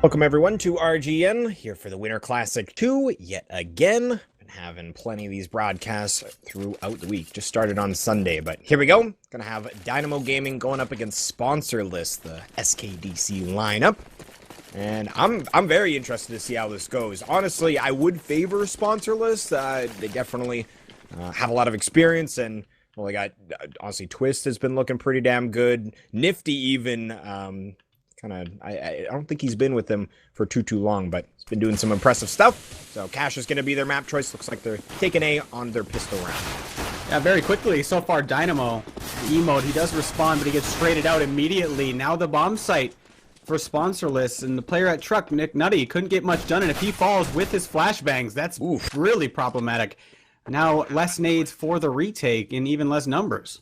Welcome everyone to RGN, here for the Winter Classic 2, yet again. Been having plenty of these broadcasts throughout the week. Just started on Sunday, but here we go. Gonna have Dynamo Gaming going up against Sponsorless, the SKDC lineup. And I'm very interested to see how this goes. Honestly, I would favor Sponsorless. They definitely have a lot of experience, and well, they got, honestly, Twist has been looking pretty damn good. Nifty even, I don't think he's been with them for too long, but he's been doing some impressive stuff. So Cash is going to be their map choice. Looks like they're taking A on their pistol round. Yeah, very quickly. So far, Dynamo, E-mode, he does respond, but he gets traded out immediately. Now the bomb site for Sponsorless, and the player at Truck, Nick Nutty, couldn't get much done, and if he falls with his flashbangs, that's really problematic. Now less nades for the retake and even less numbers.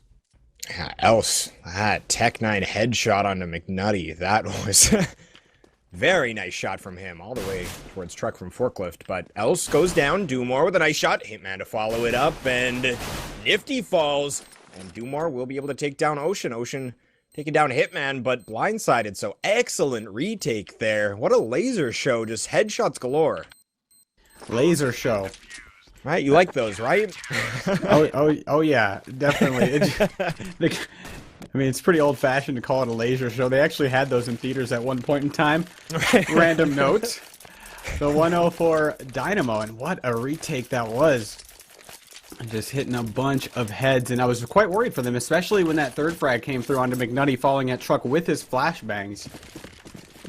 Else, that Tech 9 headshot onto McNutty, that was very nice shot from him, all the way towards Truck from Forklift, but Else goes down, Dumore with a nice shot, Hitman to follow it up, and Nifty falls, and Dumore will be able to take down Ocean. Ocean taking down Hitman, but blindsided, so excellent retake there. What a laser show, just headshots galore. Laser show. Right, you like those, right? oh yeah, definitely. I mean, it's pretty old-fashioned to call it a laser show. They actually had those in theaters at one point in time. Random note. The 104 Dynamo, and what a retake that was. Just hitting a bunch of heads, and I was quite worried for them, especially when that third frag came through onto McNutty, falling at Truck with his flashbangs.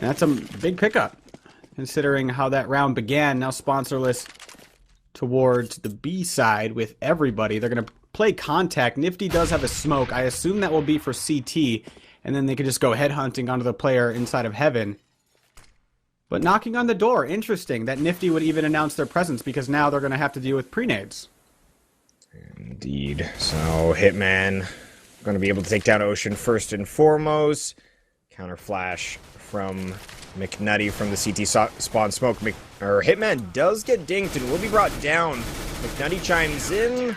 And that's a big pickup, considering how that round began. Now Sponsorless towards the B side with everybody. They're going to play contact. Nifty does have a smoke. I assume that will be for CT, and then they could just go headhunting onto the player inside of Heaven. But knocking on the door, interesting that Nifty would even announce their presence, because now they're going to have to deal with pre-nades. Indeed. So Hitman going to be able to take down Ocean first and foremost. Counter flash from McNutty from the CT spawn smoke. Hitman does get dinked and will be brought down. McNutty chimes in.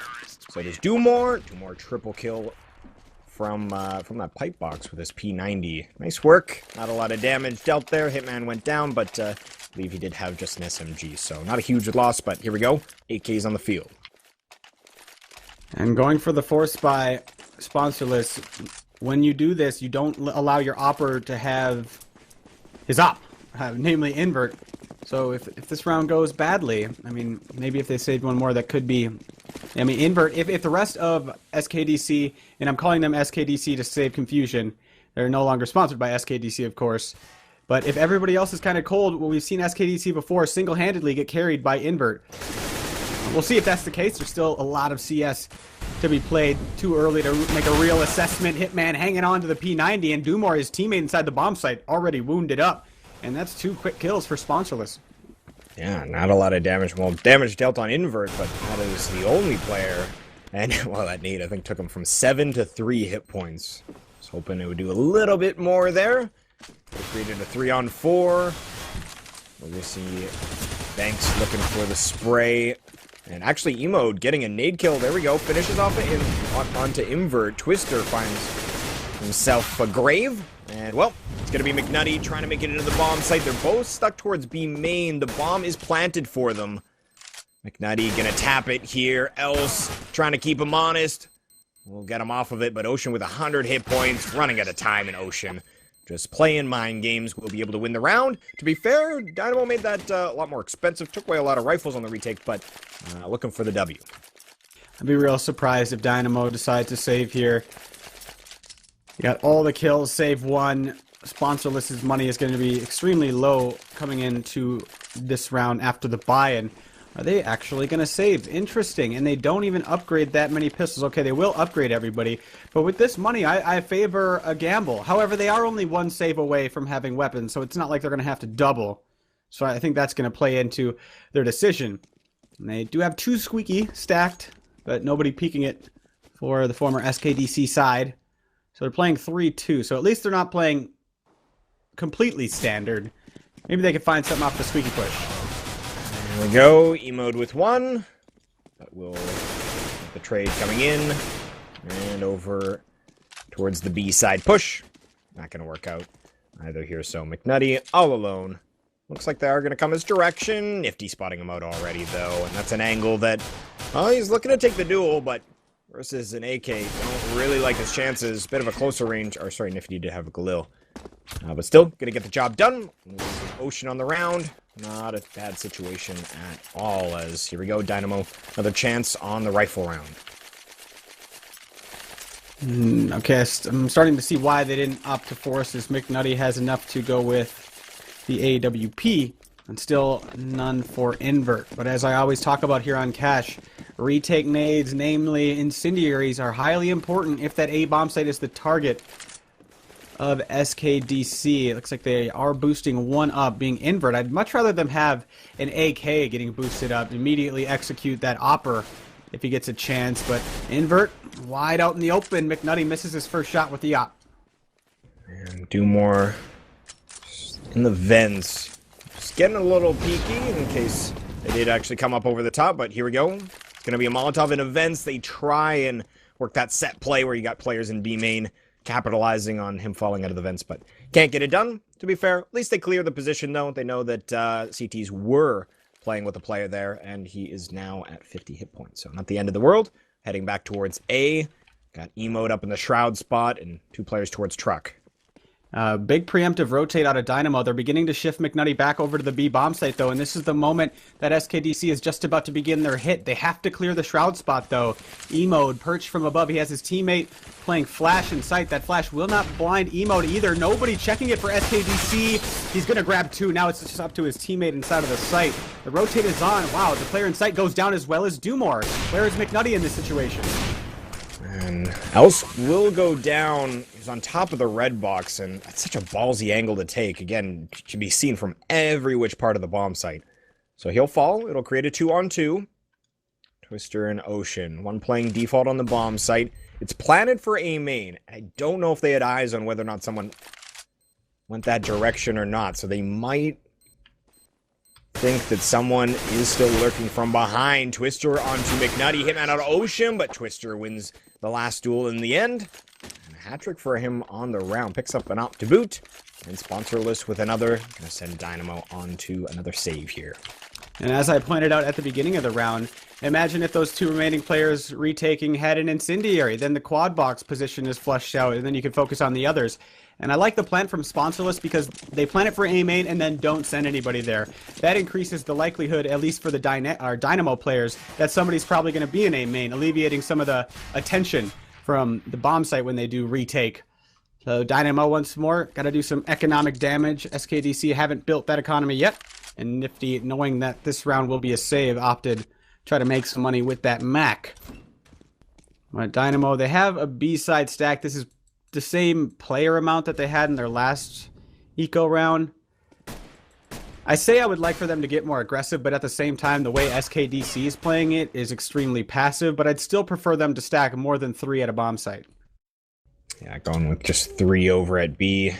So does Dumore. Dumore triple kill from that pipe box with his P90. Nice work. Not a lot of damage dealt there. Hitman went down, but I believe he did have just an SMG. So not a huge loss, but here we go. 8Ks on the field. And going for the force by Sponsorless, when you do this, you don't allow your opper to have his op, namely invert. So if this round goes badly, I mean, maybe if they saved one more, that could be, I mean, invert, if the rest of SKDC, and I'm calling them SKDC to save confusion, they're no longer sponsored by SKDC, of course, but if everybody else is kind of cold, well, we've seen SKDC before single-handedly get carried by invert. We'll see if that's the case. There's still a lot of CS to be played. Too early to make a real assessment. Hitman hanging on to the P90, and Dumore, his teammate inside the bomb site, already wounded up. And that's 2 quick kills for Sponsorless. Yeah, not a lot of damage. Well, damage dealt on invert, but that is the only player. And, well, that nade, I think, took him from 7 to 3 hit points. I was hoping it would do a little bit more there. They created a 3-on-4. We're going to see Banks looking for the spray. And actually, E-mode getting a nade kill. There we go. Finishes off onto invert. Twister finds himself a grave. And, well, it's going to be McNutty trying to make it into the bomb site. They're both stuck towards B main. The bomb is planted for them. McNutty going to tap it here. Else trying to keep him honest. We'll get him off of it, but Ocean with 100 hit points. Running out of time in Ocean. Just playing mind games. We'll be able to win the round. To be fair, Dynamo made that a lot more expensive. Took away a lot of rifles on the retake, but looking for the W. I'd be real surprised if Dynamo decides to save here. You got all the kills, save one. Sponsorless's money is going to be extremely low coming into this round after the buy-in. Are they actually going to save? Interesting. And they don't even upgrade that many pistols. Okay, they will upgrade everybody. But with this money, I favor a gamble. However, they are only 1 save away from having weapons, so it's not like they're going to have to double. So I think that's going to play into their decision. And they do have 2 squeaky stacked, but nobody peeking it for the former SKDC side. So they're playing 3-2. So at least they're not playing completely standard. Maybe they could find something off the squeaky push. There we go. E-mode with 1. But we'll get the trade coming in. And over towards the B side push. Not going to work out either here. So McNutty all alone Looks like they are going to come his direction. Nifty spotting him out already, though. And that's an angle that, well, he's looking to take the duel, but versus an AK, don't really like his chances. Bit of a closer range. Or, sorry, Nifty did have a Galil. But still, going to get the job done. Ocean on the round. Not a bad situation at all, as here we go, Dynamo. Another chance on the rifle round. Okay, I'm starting to see why they didn't opt to force, as McNutty has enough to go with the AWP, and still none for invert. But as I always talk about here on Cash, retake nades, namely incendiaries, are highly important if that A bomb site is the target of SKDC. It looks like they are boosting one up, being invert. I'd much rather them have an AK getting boosted up, immediately execute that opper if he gets a chance, but invert, wide out in the open. McNutty misses his first shot with the op. And do more in the vents. Just getting a little peeky in case they did actually come up over the top, but here we go. It's going to be a Molotov in events. They try and work that set play where you got players in B main capitalizing on him falling out of the vents, but can't get it done, to be fair. At least they clear the position, though. They know that CTs were playing with a player there, and he is now at 50 hit points. So not the end of the world. Heading back towards A. Got Emote up in the shroud spot, and 2 players towards truck. Big preemptive rotate out of Dynamo. They're beginning to shift McNutty back over to the B bomb site, though, and this is the moment that SKDC is just about to begin their hit. They have to clear the shroud spot, though. Emote perched from above. He has his teammate playing flash in sight. That flash will not blind Emote either. Nobody checking it for SKDC. He's going to grab 2. Now it's just up to his teammate inside of the site. The rotate is on. Wow, the player in sight goes down as well as Dumore. Where is McNutty in this situation? And Else will go down. He's on top of the red box, and that's such a ballsy angle to take. Again, it should be seen from every which part of the bomb site. So he'll fall. It'll create a 2-on-2. Twister and Ocean. One playing default on the bomb site. It's planted for A main. I don't know if they had eyes on whether or not someone went that direction or not, so they might think that someone is still lurking from behind. Twister onto McNutty, hitman out of Ocean, but Twister wins the last duel in the end. And a hat-trick for him on the round. Picks up an op to boot, and sponsorless with another. Gonna send Dynamo on to another save here. And as I pointed out at the beginning of the round, imagine if those 2 remaining players retaking had an incendiary. Then the quad box position is flushed out, and then you can focus on the others. And I like the plant from Sponsorless because they plant it for A main and then don't send anybody there. That increases the likelihood, at least for the Dynamo players, that somebody's probably going to be in A main, alleviating some of the attention from the bomb site when they do retake. So Dynamo once more, got to do some economic damage. SKDC haven't built that economy yet. And Nifty, knowing that this round will be a save, opted to try to make some money with that Mac. But Dynamo, they have a B-side stack. This is the same player amount that they had in their last eco round. I say I would like for them to get more aggressive, but at the same time, the way SKDC is playing it is extremely passive, but I'd still prefer them to stack more than 3 at a bomb site. Yeah, going with just 3 over at B.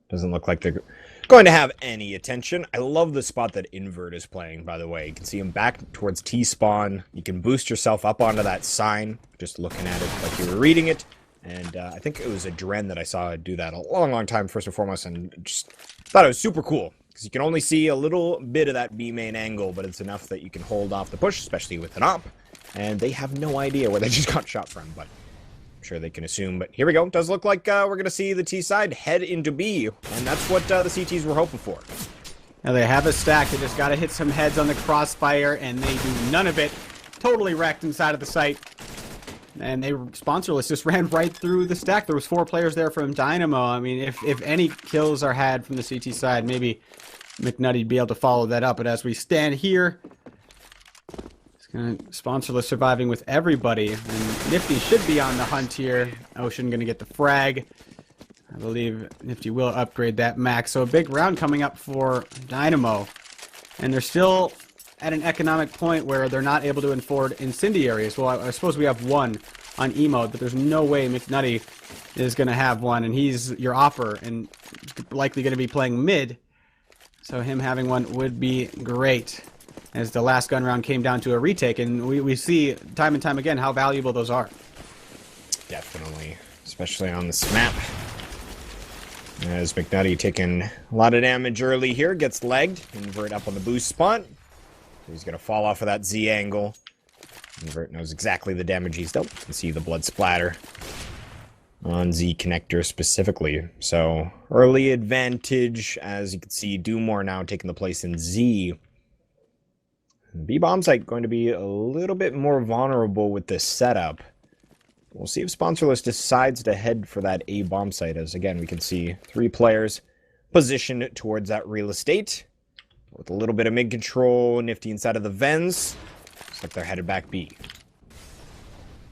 Doesn't look like they're going to have any attention. I love the spot that Invert is playing, by the way. You can see him back towards T-spawn. You can boost yourself up onto that sign, just looking at it like you were reading it. And I think it was a Dren that I saw do that a long time, first and foremost, and just thought it was super cool. Because you can only see a little bit of that B main angle, but it's enough that you can hold off the push, especially with an op. And they have no idea where they just got shot from, but I'm sure they can assume. But here we go. Does look like we're going to see the T side head into B, and that's what the CTs were hoping for. Now they have a stack. They just got to hit some heads on the crossfire, and they do none of it. Totally wrecked inside of the site. And they Sponsorless just ran right through the stack. There was 4 players there from Dynamo. I mean, if any kills are had from the CT side, maybe McNutty'd be able to follow that up. But as we stand here, it's gonna Sponsorless surviving with everybody. And Nifty should be on the hunt here. Ocean gonna get the frag. I believe Nifty will upgrade that max. So a big round coming up for Dynamo. And they're still at an economic point where they're not able to afford incendiaries. Well, I suppose we have 1 on emote, but there's no way McNutty is going to have 1, and he's your opper, and likely going to be playing mid, so him having 1 would be great, as the last gun round came down to a retake, and we see time and time again how valuable those are. Definitely, especially on this map. As McNutty taking a lot of damage early here, gets legged. Invert up on the boost spot. He's going to fall off of that Z angle. Invert knows exactly the damage he's dealt. You can see the blood splatter on Z connector specifically. So, early advantage, as you can see, Doomore now taking the place in Z. B-bomb site going to be a little bit more vulnerable with this setup. We'll see if Sponsorless decides to head for that A bomb site, as again, we can see 3 players positioned towards that real estate. With a little bit of mid control, Nifty inside of the vents. Looks like they're headed back B.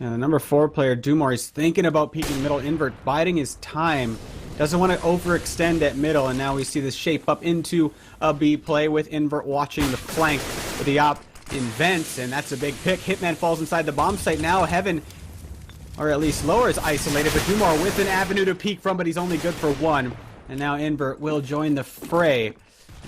And the number 4 player, Doomore, is thinking about peeking middle. Invert, biding his time. Doesn't want to overextend at middle, and now we see this shape up into a B play with Invert watching the flank with the op in vents, and that's a big pick. Hitman falls inside the bomb site. Now Heaven, or at least Lower, is isolated, but Doomore with an avenue to peek from, but he's only good for 1. And now Invert will join the fray.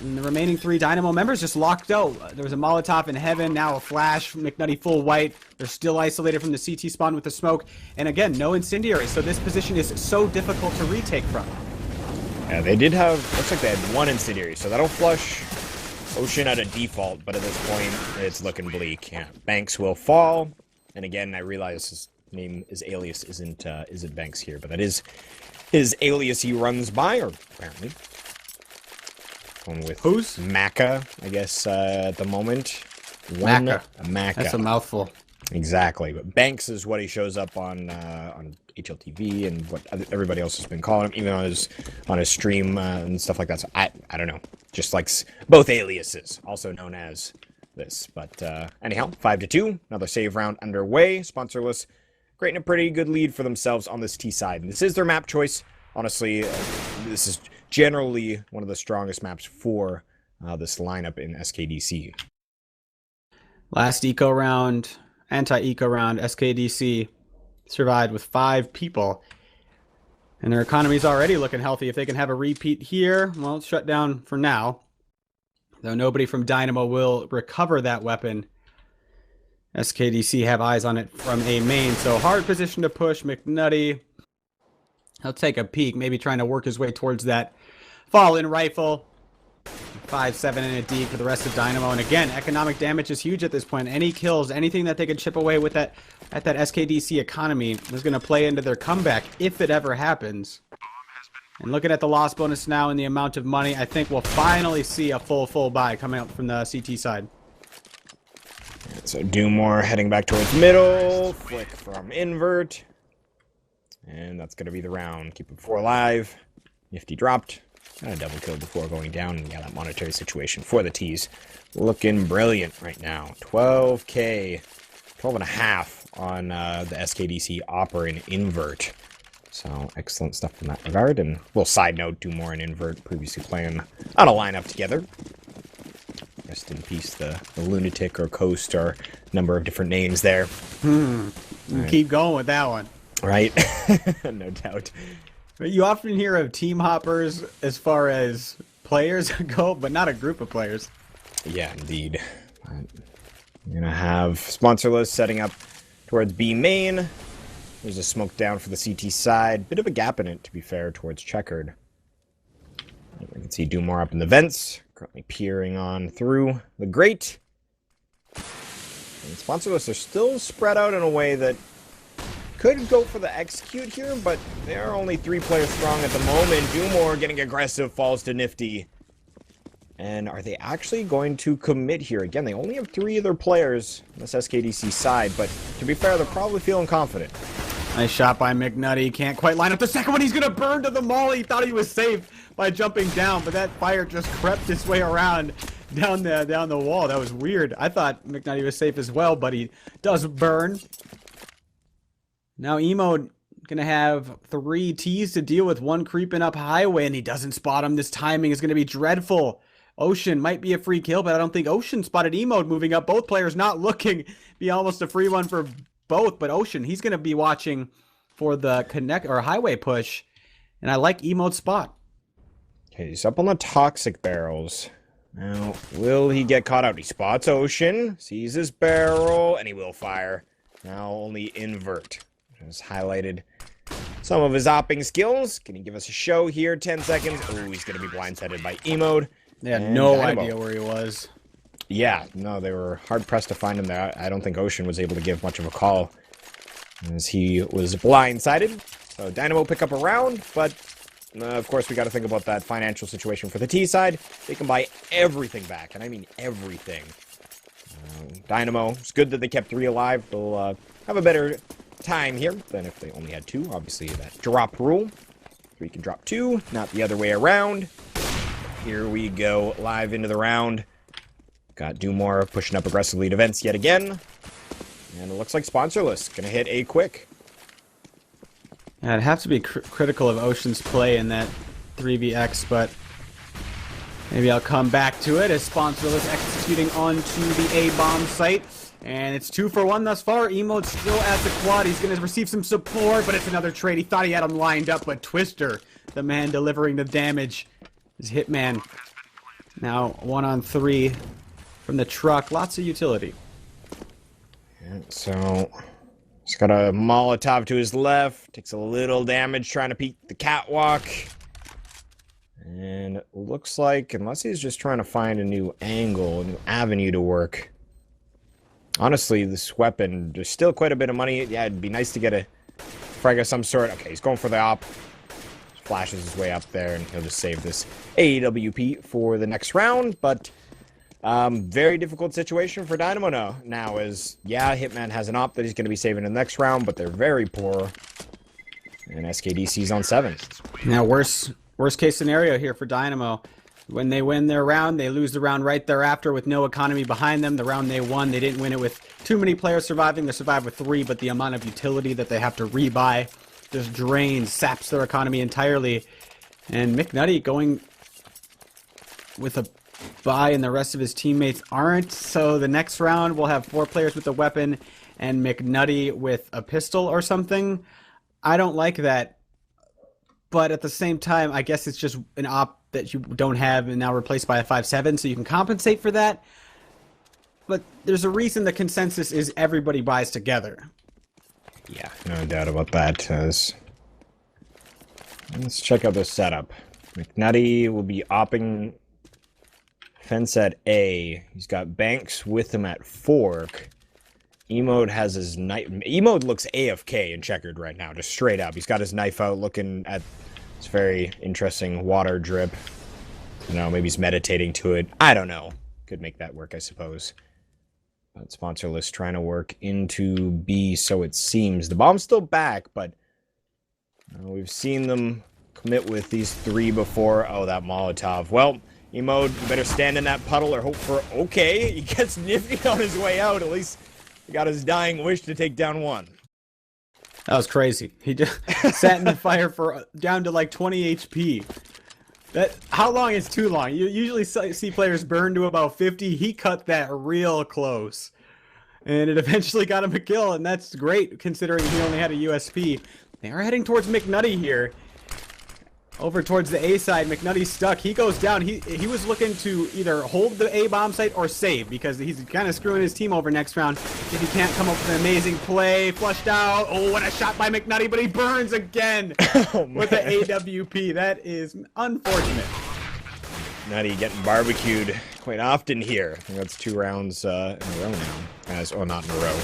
And the remaining 3 Dynamo members just locked out. There was a Molotov in Heaven, now a flash. McNutty full white. They're still isolated from the CT spawn with the smoke. And again, no incendiary, so this position is so difficult to retake from. Yeah, they did have, looks like they had 1 incendiary, so that'll flush Ocean at a default, but at this point, it's looking bleak. Yeah, Banks will fall. And again, I realize his name, his alias isn't Banks here, but that is his alias he runs by, or apparently. One with who's? Macca, I guess, at the moment. Macca. Macca. That's a mouthful. Exactly, but Banks is what he shows up on HLTV and what everybody else has been calling him, even on his stream and stuff like that. So I don't know, just like both aliases, also known as this. But anyhow, 5-2, another save round underway. Sponsorless, creating a pretty good lead for themselves on this T side. And this is their map choice. Honestly, this is generally one of the strongest maps for this lineup in SKDC. Last eco round, anti-eco round, SKDC survived with 5 people. And their economy's already looking healthy. If they can have a repeat here, well, it's shut down for now. Though nobody from Dynamo will recover that weapon. SKDC have eyes on it from A main, so hard position to push. McNutty, he'll take a peek, maybe trying to work his way towards that fall-in rifle. 5-7 in a D for the rest of Dynamo. And again, economic damage is huge at this point. Any kills, anything that they could chip away with that at that SKDC economy is going to play into their comeback if it ever happens. And looking at the loss bonus now and the amount of money, I think we'll finally see a full buy coming up from the CT side. So Doomore heading back towards middle. Flick from Invert. And that's going to be the round. Keep it 4 alive. Nifty dropped. Got a double kill before going down. And yeah, that monetary situation for the T's looking brilliant right now. 12K. 12.5 on the SKDC Opera and Invert. So excellent stuff in that regard. And a little side note, Doomore and Invert previously playing on a lineup together. Rest in peace, the Lunatic or Coast or number of different names there. Right. Keep going with that one. Right? No doubt. You often hear of team hoppers as far as players go, but not a group of players. Yeah, indeed. I'm going to have Sponsorless setting up towards B main. There's a smoke down for the CT side. Bit of a gap in it, to be fair, towards Checkered. We can see Doomore up in the vents. Currently peering on through the grate. And Sponsorless are still spread out in a way that could go for the execute here, but they are only 3 players strong at the moment. Doomore getting aggressive, falls to Nifty. And are they actually going to commit here? Again, they only have 3 other players on this SKDC side, but to be fair, they're probably feeling confident. Nice shot by McNutty. Can't quite line up the second one. He's going to burn to the molly. He thought he was safe by jumping down, but that fire just crept its way around down the wall. That was weird. I thought McNutty was safe as well, but he does burn. Now Emo going to have 3 T's to deal with, 1 creeping up highway, and he doesn't spot him. This timing is going to be dreadful. Ocean might be a free kill, but I don't think Ocean spotted Emo moving up. Both players not looking. Be almost a free one for both, but Ocean, he's going to be watching for the connect or highway push, and I like Emo's spot. Okay, he's up on the toxic barrels. Now, will he get caught out? He spots Ocean, sees his barrel, and he will fire. Now only Invert. As highlighted some of his opping skills. Can he give us a show here? 10 seconds. Oh, he's going to be blindsided by Emode. They had no idea where he was. Yeah, no, they were hard-pressed to find him there. I don't think Ocean was able to give much of a call as he was blindsided. So Dynamo pick up a round, but of course we got to think about that financial situation for the T side. They can buy everything back, and I mean everything. Dynamo, it's good that they kept 3 alive. They'll have a better time here than if they only had 2. Obviously, that drop rule. 3 can drop 2, not the other way around. Here we go, live into the round. Got Dumore pushing up aggressively to vents yet again. And it looks like Sponsorless gonna hit a quick. Yeah, I'd have to be critical of Ocean's play in that 3vx, but maybe I'll come back to it as Sponsorless executing onto the A-bomb site. And it's 2 for 1 thus far. Emode's still at the quad. He's going to receive some support, but it's another trade. He thought he had him lined up, but Twister, the man delivering the damage, is Hitman. Now 1-on-3 from the truck. Lots of utility. Yeah, so he's got a Molotov to his left. Takes a little damage trying to peek the catwalk. And it looks like, unless he's just trying to find a new angle, a new avenue to work. Honestly, this weapon, there's still quite a bit of money. Yeah, it'd be nice to get a frag of some sort. Okay, he's going for the op. Flashes his way up there, and he'll just save this AWP for the next round. But very difficult situation for Dynamo now as, yeah, Hitman has an op that he's going to be saving in the next round, but they're very poor. And SKDC's on 7. Now, worst case scenario here for Dynamo. When they win their round, they lose the round right thereafter with no economy behind them. The round they won, they didn't win it with too many players surviving. They survived with 3, but the amount of utility that they have to rebuy just drains, saps their economy entirely. And McNutty going with a buy, and the rest of his teammates aren't. So the next round, we'll have 4 players with a weapon and McNutty with a pistol or something. I don't like that. But at the same time, I guess it's just an op that you don't have and now replaced by a 5.7, so you can compensate for that. But there's a reason the consensus is everybody buys together. Yeah, no doubt about that. Let's check out this setup. McNutty will be opping fence at A. He's got Banks with him at Fork. Emode has his knife. Emode looks AFK in checkered right now, just straight up. He's got his knife out looking at this very interesting water drip. I don't know, maybe he's meditating to it. I don't know. Could make that work, I suppose. But Sponsorless trying to work into B, so it seems. The bomb's still back, but we've seen them commit with these 3 before. Oh, that Molotov. Well, Emode, you better stand in that puddle or hope for... Okay, he gets nifty on his way out. At least he got his dying wish to take down 1. That was crazy. He just sat in the fire for down to like 20 HP. How long is too long? You usually see players burn to about 50. He cut that real close. And it eventually got him a kill, and that's great considering he only had a USP. They are heading towards McNutty here. Over towards the A side, McNutty's stuck. He goes down. He was looking to either hold the A bomb site or save because he's kind of screwing his team over next round if he can't come up with an amazing play. Flushed out. Oh, what a shot by McNutty, but he burns again with the AWP. That is unfortunate. McNutty getting barbecued quite often here. I think that's 2 rounds in a row now. Oh, not in a row.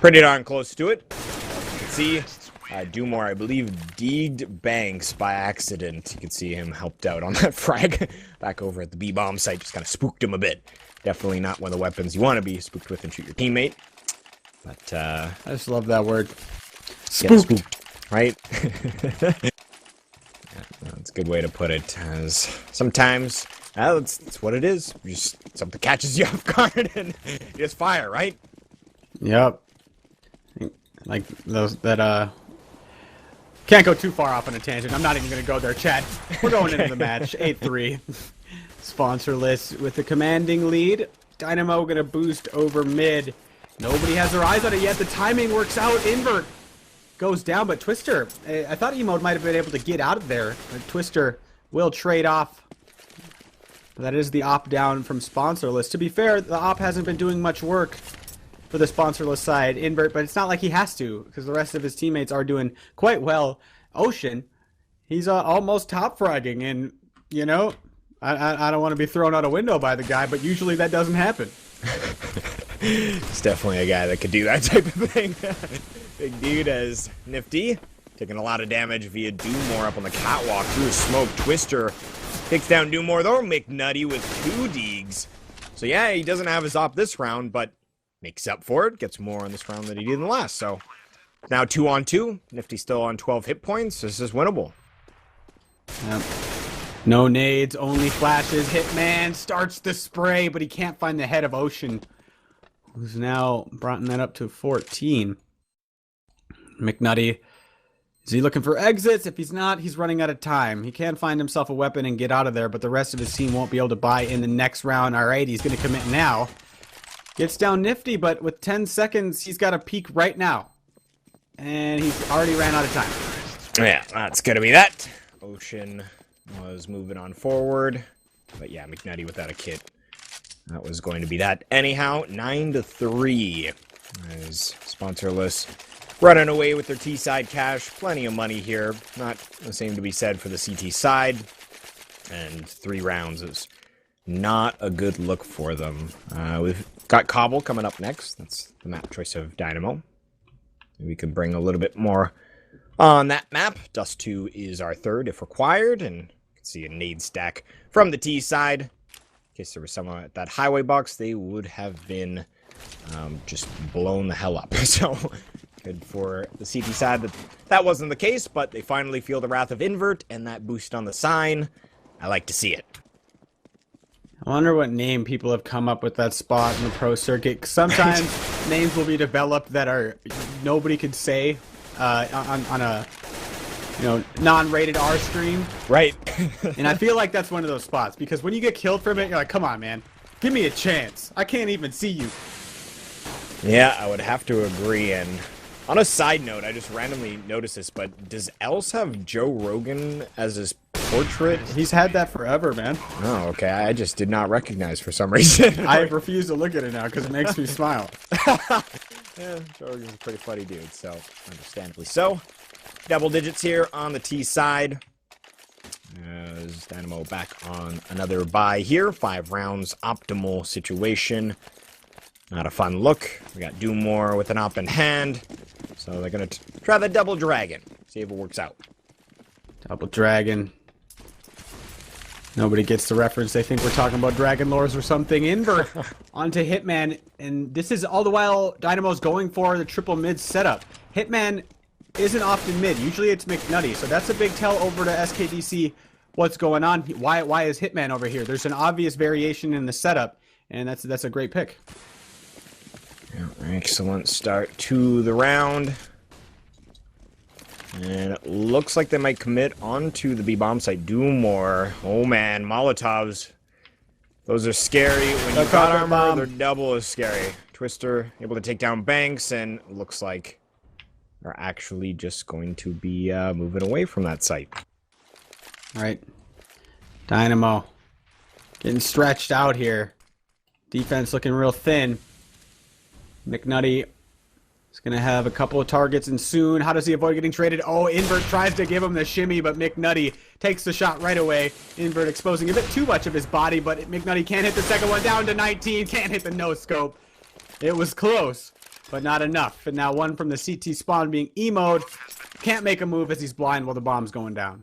Pretty darn close to it. You can see Dumore, I believe, degged Banks by accident. You can see him helped out on that frag back over at the B-bomb site. Just kind of spooked him a bit. Definitely not one of the weapons you want to be spooked with and shoot your teammate. But, I just love that word. Spooked. Right? That's a good way to put it. As sometimes, that's what it is. Just something catches you off guard and you just fire, right? Yep. Like those that can't go too far off on a tangent. I'm not even gonna go there, Chad. We're going into the match. 8-3. Sponsorless with the commanding lead. Dynamo gonna boost over mid. Nobody has their eyes on it yet. The timing works out. Invert goes down, but Twister, I thought Emode might have been able to get out of there. But Twister will trade off. That is the op down from Sponsorless. To be fair, the op hasn't been doing much work for the Sponsorless side, Invert, but it's not like he has to, because the rest of his teammates are doing quite well. Ocean, he's almost top fragging, and you know, I don't want to be thrown out a window by the guy, but usually that doesn't happen. It's definitely a guy that could do that type of thing. Big dude as Nifty, taking a lot of damage via Doomore up on the catwalk through smoke. Twister takes down Doomore, though. McNutty with 2 deegs. So yeah, he doesn't have his op this round, but makes up for it. Gets more on this round than he did in the last. So now 2-on-2. Nifty still on 12 hit points. This is winnable. Yep. No nades, only flashes. Hitman starts the spray, but he can't find the head of Ocean, who's now brought that up to 14. McNutty, is he looking for exits? If he's not, he's running out of time. He can find himself a weapon and get out of there, but the rest of his team won't be able to buy in the next round. All right, he's going to commit now. Gets down Nifty, but with 10 seconds, he's got to peek right now. And he's already ran out of time. Yeah, that's going to be that. Ocean was moving on forward. But yeah, McNutty without a kit. That was going to be that. Anyhow, 9-3. As sponsorless running away with their T-side cash. Plenty of money here. Not the same to be said for the CT side. And 3 rounds is not a good look for them. We've got Cobble coming up next. That's the map choice of Dynamo. We could bring a little bit more on that map. Dust 2 is our third if required. And you can see a nade stack from the T side. In case there was someone at that highway box, they would have been just blown the hell up. So good for the CT side that wasn't the case, but they finally feel the wrath of Invert and that boost on the sign. I like to see it. I wonder what name people have come up with that spot in the pro circuit. Sometimes names will be developed that are nobody could say on a non-rated R stream. Right. And I feel like that's one of those spots because when you get killed from it, you're like, come on, man, give me a chance. I can't even see you. Yeah, I would have to agree. And on a side note, I just randomly noticed this, but does Else have Joe Rogan as his portrait? He's had that forever, man. Oh, okay. I just did not recognize for some reason. I refuse to look at it now because it makes me smile. Yeah, Joe Rogan's a pretty funny dude, so understandably so. Double digits here on the T side. As Dynamo back on another buy here. 5 rounds, optimal situation. Not a fun look. We got Doomore with an op in hand. So they're going to try the double dragon. See if it works out. Double dragon. Nobody gets the reference. They think we're talking about Dragon Lores or something. Invert onto Hitman. And this is all the while Dynamo's going for the triple mid setup. Hitman isn't often mid. Usually it's McNutty. So that's a big tell over to SKDC what's going on. Why is Hitman over here? There's an obvious variation in the setup. And that's a great pick. Yeah, excellent start to the round. And it looks like they might commit onto the B-bomb site. Doomore. Oh man, Molotovs. Those are scary. When you've got armor, they're double as scary. Twister able to take down Banks, and looks like they're actually just going to be moving away from that site. All right. Dynamo getting stretched out here. Defense looking real thin. McNutty is going to have a couple of targets and soon. How does he avoid getting traded? Oh, Invert tries to give him the shimmy, but McNutty takes the shot right away. Invert exposing a bit too much of his body, but McNutty can't hit the second one. Down to 19. Can't hit the no-scope. It was close, but not enough. And now one from the CT spawn being emoed. Can't make a move as he's blind while the bomb's going down.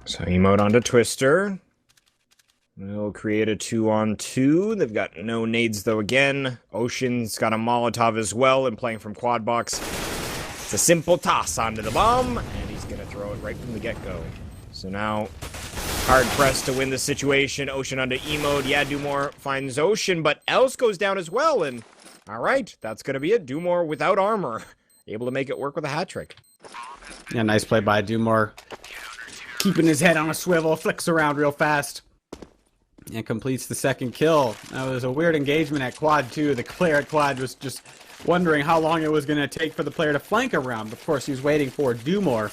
So emote onto Twister. They'll create a 2-on-2. They've got no nades, though, again. Ocean's got a Molotov as well and playing from quad box. It's a simple toss onto the bomb, and he's going to throw it right from the get-go. So now, hard-pressed to win the situation. Ocean onto emote. Yeah, Doomore finds Ocean, but Else goes down as well, and all right, that's going to be it. Doomore without armor. Able to make it work with a hat trick. Yeah, nice play by Doomore. Keeping his head on a swivel, flicks around real fast. And completes the second kill. That was a weird engagement at quad too. The player at quad was just wondering how long it was going to take for the player to flank around. Of course, he was waiting for Doomore.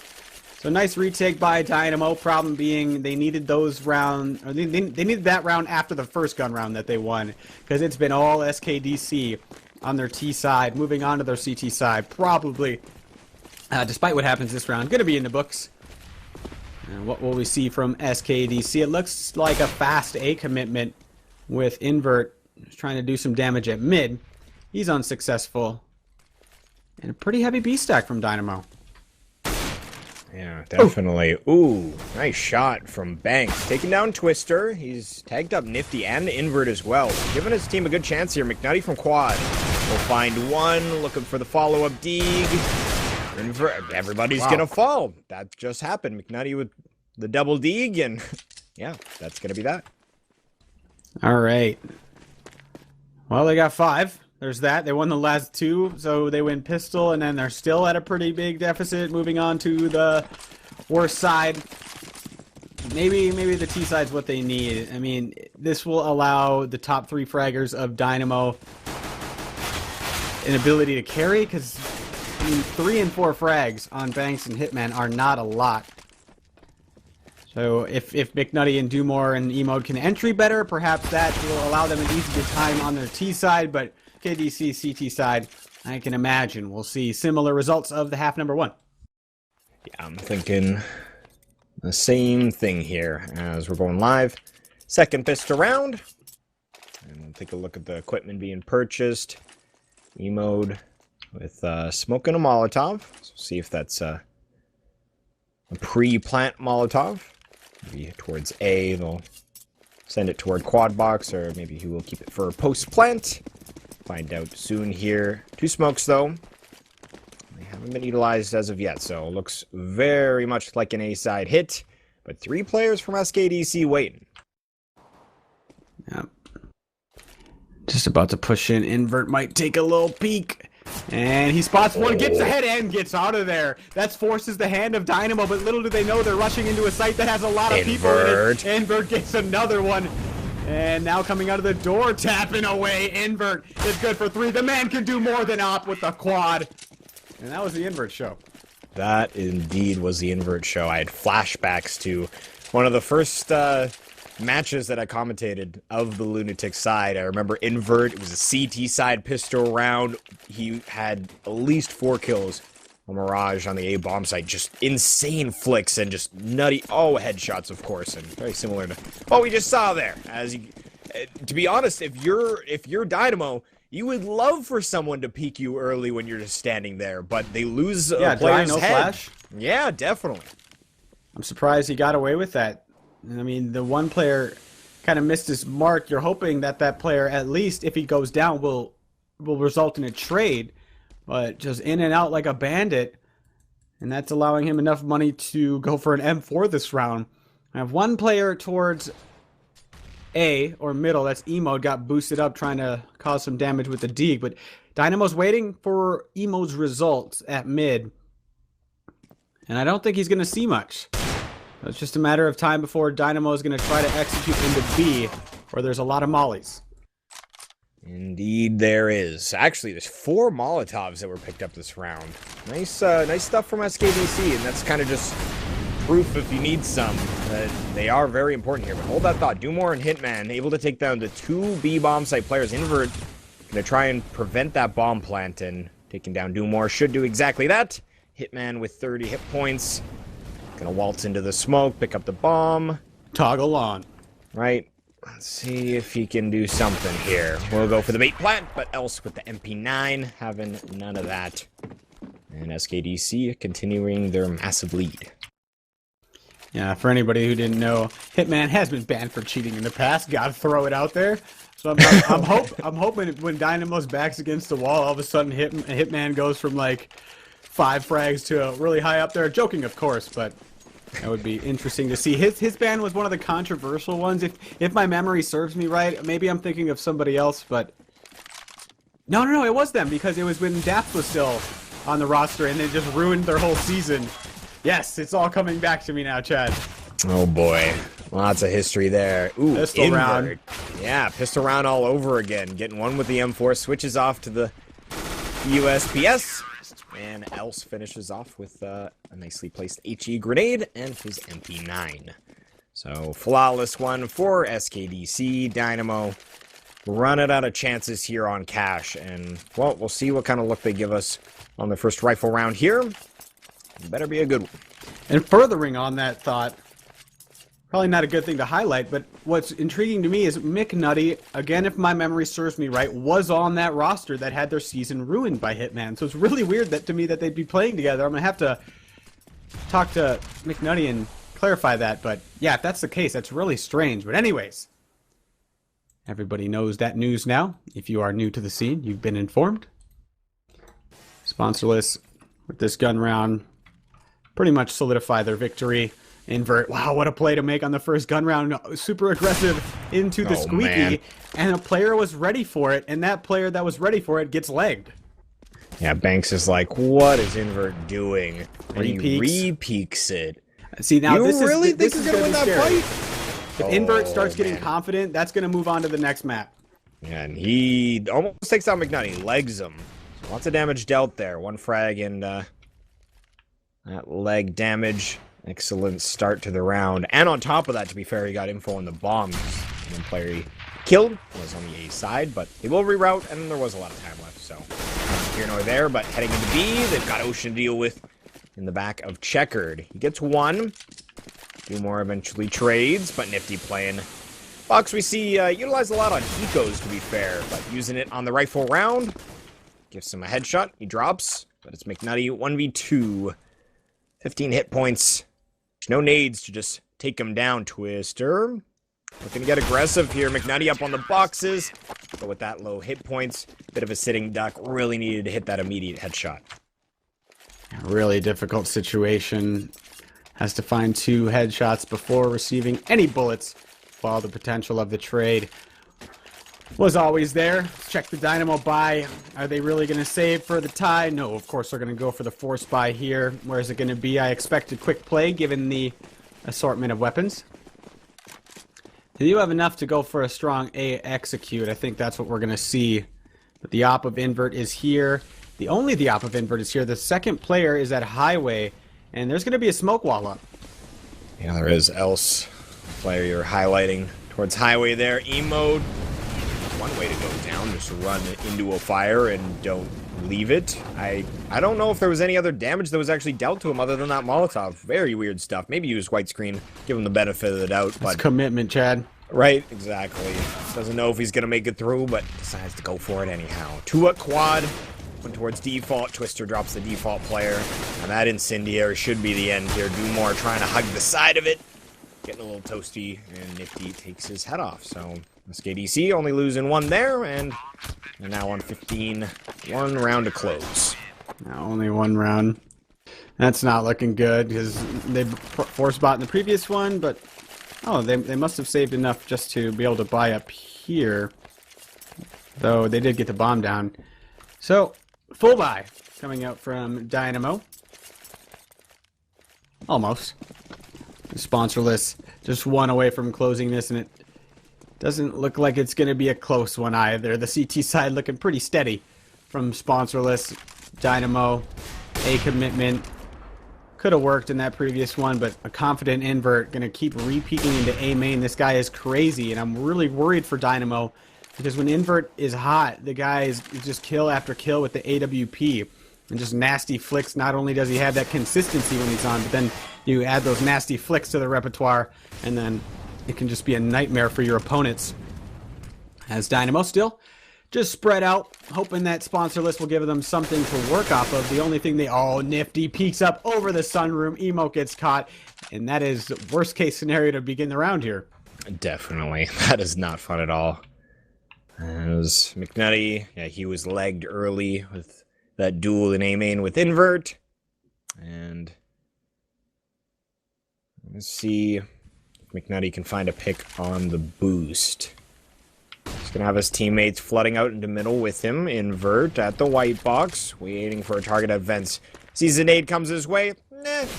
So nice retake by Dynamo. Problem being they needed those round, or they needed that round after the first gun round that they won, because it's been all SKDC on their T side, moving on to their CT side. Probably despite what happens this round, going to be in the books. And what will we see from SKDC? It looks like a fast A commitment with Invert trying to do some damage at mid. He's unsuccessful. And a pretty heavy B stack from Dynamo. Yeah, definitely. Ooh, nice shot from Banks. Taking down Twister. He's tagged up Nifty and Invert as well. Giving his team a good chance here. McNutty from quad will find one. Looking for the follow-up dig. Everybody's gonna fall. That just happened. McNutty with the double dig, and yeah, that's gonna be that. All right. Well, they got 5. There's that. They won the last 2, so they win pistol, and then they're still at a pretty big deficit. Moving on to the worst side. Maybe the T side's what they need. I mean, this will allow the top 3 fraggers of Dynamo an ability to carry, because I mean, 3 and 4 frags on Banks and Hitman are not a lot. So if McNutty and Dumore and E-Mode can entry better, perhaps that will allow them an easier time on their T side, but KDC CT side, I can imagine we'll see similar results of the half number 1. Yeah, I'm thinking the same thing here as we're going live. Second pistol round. And we'll take a look at the equipment being purchased. E-Mode with smoke and a Molotov. So see if that's a pre-plant Molotov. Maybe towards A, they'll send it toward quad box, or maybe he will keep it for post-plant. Find out soon here. 2 smokes, though. They haven't been utilized as of yet, so it looks very much like an A-side hit. But 3 players from SKDC waiting. Yep. Just about to push in. Invert might take a little peek. And he spots one, gets ahead, and gets out of there. That forces the hand of Dynamo, but little do they know they're rushing into a site that has a lot of people in it. Invert gets another one. And now coming out of the door, tapping away. Invert is good for 3. The man can do more than op with the quad. And that was the Invert show. That indeed was the Invert show. I had flashbacks to one of the first matches that I commentated of the Lunatic side. I remember Invert, it was a CT side pistol round. He had at least 4 kills on Mirage on the A bomb site. Just insane flicks and just nutty, headshots, of course, and very similar to what we just saw there. As you, to be honest, if you're Dynamo, you would love for someone to peek you early when you're just standing there, but they lose a player's no head. flash. Yeah, definitely. I'm surprised he got away with that. I mean, the one player kind of missed his mark. You're hoping that that player, at least if he goes down, will result in a trade. But just in and out like a bandit. And that's allowing him enough money to go for an M4 this round. I have one player towards A, or middle, that's E-Mode, got boosted up trying to cause some damage with the dig. But Dynamo's waiting for E-Mode's results at mid. And I don't think he's going to see much. It's just a matter of time before Dynamo is going to try to execute into B, where there's a lot of mollies. Indeed there is. Actually, there's 4 Molotovs that were picked up this round. Nice stuff from SKDC, and that's kind of just proof, if you need some, that they are very important here. But hold that thought. Dumore and Hitman able to take down the 2 B bomb site players. Invert going to try and prevent that bomb plant, and taking down Dumore should do exactly that. Hitman with 30 hit points. Gonna waltz into the smoke, pick up the bomb. Toggle on. Right. Let's see if he can do something here. We'll go for the bait plant, but else with the MP9, having none of that. And SKDC continuing their massive lead. Yeah, for anybody who didn't know, Hitman has been banned for cheating in the past. Gotta throw it out there. So I'm hoping when Dynamo's back's against the wall, all of a sudden Hitman goes from like 5 frags to really high up there. Joking, of course, but that would be interesting to see. His ban was one of the controversial ones. If my memory serves me right, maybe I'm thinking of somebody else, but no, it was them, because it was when Daft was still on the roster, and they just ruined their whole season. Yes, it's all coming back to me now, Chad. Oh boy, lots of history there. Ooh, pistol round. Yeah, pistol round all over again. Getting one with the M4, switches off to the USPS. And Else finishes off with a nicely placed HE grenade and his MP9. So, flawless one for SKDC. Dynamo running out of chances here on cash. And, well, we'll see what kind of look they give us on the first rifle round here. It better be a good one. And furthering on that thought, probably not a good thing to highlight, but what's intriguing to me is McNutty, again, if my memory serves me right, was on that roster that had their season ruined by Hitman. So it's really weird that to me that they'd be playing together. I'm going to have to talk to McNutty and clarify that. But yeah, if that's the case, that's really strange. But anyways, everybody knows that news now. If you are new to the scene, you've been informed. Sponsorless with this gun round pretty much solidify their victory. Invert, wow, what a play to make on the first gun round. Super aggressive into the squeaky. Man. And a player was ready for it, and that player that was ready for it gets legged. Yeah, Banks is like, what is Invert doing? And he Re-peeks. re-peeks it. See, now You this really is, think this he's is going to gonna win be that scary. fight? If Invert starts getting man. confident, that's going to move on to the next map. Yeah, and he almost takes out McNutty, legs him. Lots of damage dealt there. One frag and that leg damage. Excellent start to the round. And on top of that, to be fair, he got info on the bombs. One player he killed was on the A side, but he will reroute, and there was a lot of time left, so here nor there. But heading into B, they've got Ocean to deal with in the back of Checkered. He gets one. Few more eventually trades, but nifty playing. Fox we see utilize a lot on ecos, to be fair, but using it on the rifle round. Gives him a headshot. He drops, but it's McNutty 1v2. 15 hit points. No nades to just take him down. Twister looking to get aggressive here. McNutty up on the boxes, but with that low hit points, bit of a sitting duck. Really needed to hit that immediate headshot. A really difficult situation. Has to find 2 headshots before receiving any bullets, while the potential of the trade was always there. Check the Dynamo buy. Are they really going to save for the tie? No, of course they're going to go for the force buy here. Where is it going to be? I expected quick play given the assortment of weapons. Do you have enough to go for a strong A execute? I think that's what we're going to see. But the op of invert is here. The op of invert is here. The second player is at highway, and there's going to be a smoke wall up. Yeah, there is. Else player you're highlighting towards highway there. E-mode. One way to go down, just run into a fire and don't leave it. I don't know if there was any other damage that was actually dealt to him other than that Molotov. Very weird stuff. Maybe use white screen, give him the benefit of the doubt. That's commitment, Chad. Right, exactly. Doesn't know if he's gonna make it through, but decides to go for it anyhow. 2 at quad, one towards default. Twister drops the default player, and that incendiary should be the end here. Dumore trying to hug the side of it, getting a little toasty, and Nifty takes his head off. So SKDC only losing 1 there, and now on 15, 1 round to close. Now only 1 round. That's not looking good because they force bought in the previous one, but oh, they must have saved enough just to be able to buy up here. Though they did get the bomb down. So, full buy coming out from Dynamo. Almost. Sponsorless, just 1 away from closing this, and it doesn't look like it's going to be a close one either. The CT side looking pretty steady from sponsorless. Dynamo, a commitment. Could have worked in that previous one, but a confident invert. Going to keep re-peeking into A main. This guy is crazy, and I'm really worried for Dynamo because when invert is hot, the guy is just kill after kill with the AWP. And just nasty flicks. Not only does he have that consistency when he's on, but then you add those nasty flicks to the repertoire, and then it can just be a nightmare for your opponents. As Dynamo still just spread out, hoping that sponsor list will give them something to work off of. The only thing Nifty peeks up over the sunroom. Emo gets caught, and that is worst case scenario to begin the round here. Definitely. That is not fun at all. As McNutty, yeah, he was legged early with that duel in A main with invert. And let's see if McNutty can find a pick on the boost. He's gonna have his teammates flooding out into middle with him. Invert at the white box, waiting for a target at vents. Sees a nade comes his way.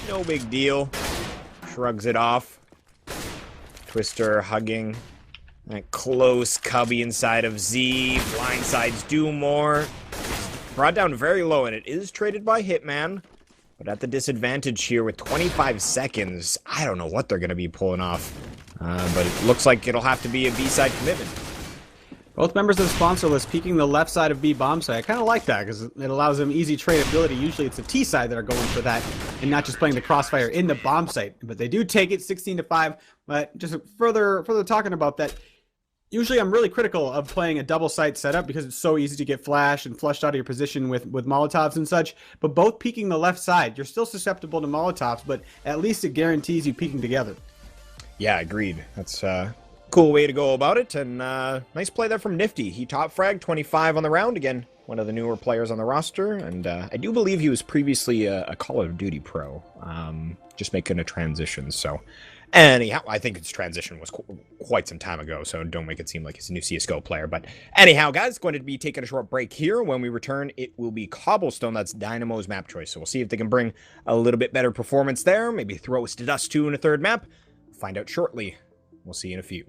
No big deal. Shrugs it off. Twister hugging that close cubby inside of Z. Blindsides do more. Brought down very low, and it is traded by Hitman. But at the disadvantage here with 25 seconds, I don't know what they're going to be pulling off. But it looks like it'll have to be a B-side commitment. Both members of the sponsor list peeking the left side of B bomb site. I kind of like that because it allows them easy tradability. Usually it's the T side that are going for that and not just playing the crossfire in the bomb site. But they do take it 16-5. But just further talking about that, usually I'm really critical of playing a double site setup because it's so easy to get flashed and flushed out of your position with Molotovs and such. But both peeking the left side, you're still susceptible to Molotovs, but at least it guarantees you peeking together. Yeah, agreed. That's cool way to go about it, and nice play there from Nifty. He top fragged 25 on the round, again, one of the newer players on the roster, and I do believe he was previously a Call of Duty pro, just making a transition, so anyhow, I think his transition was quite some time ago, so don't make it seem like he's a new CSGO player, but anyhow, guys, going to be taking a short break here. When we return, it will be Cobblestone. That's Dynamo's map choice, so we'll see if they can bring a little bit better performance there, maybe throw us to Dust 2 in a third map. Find out shortly. We'll see you in a few.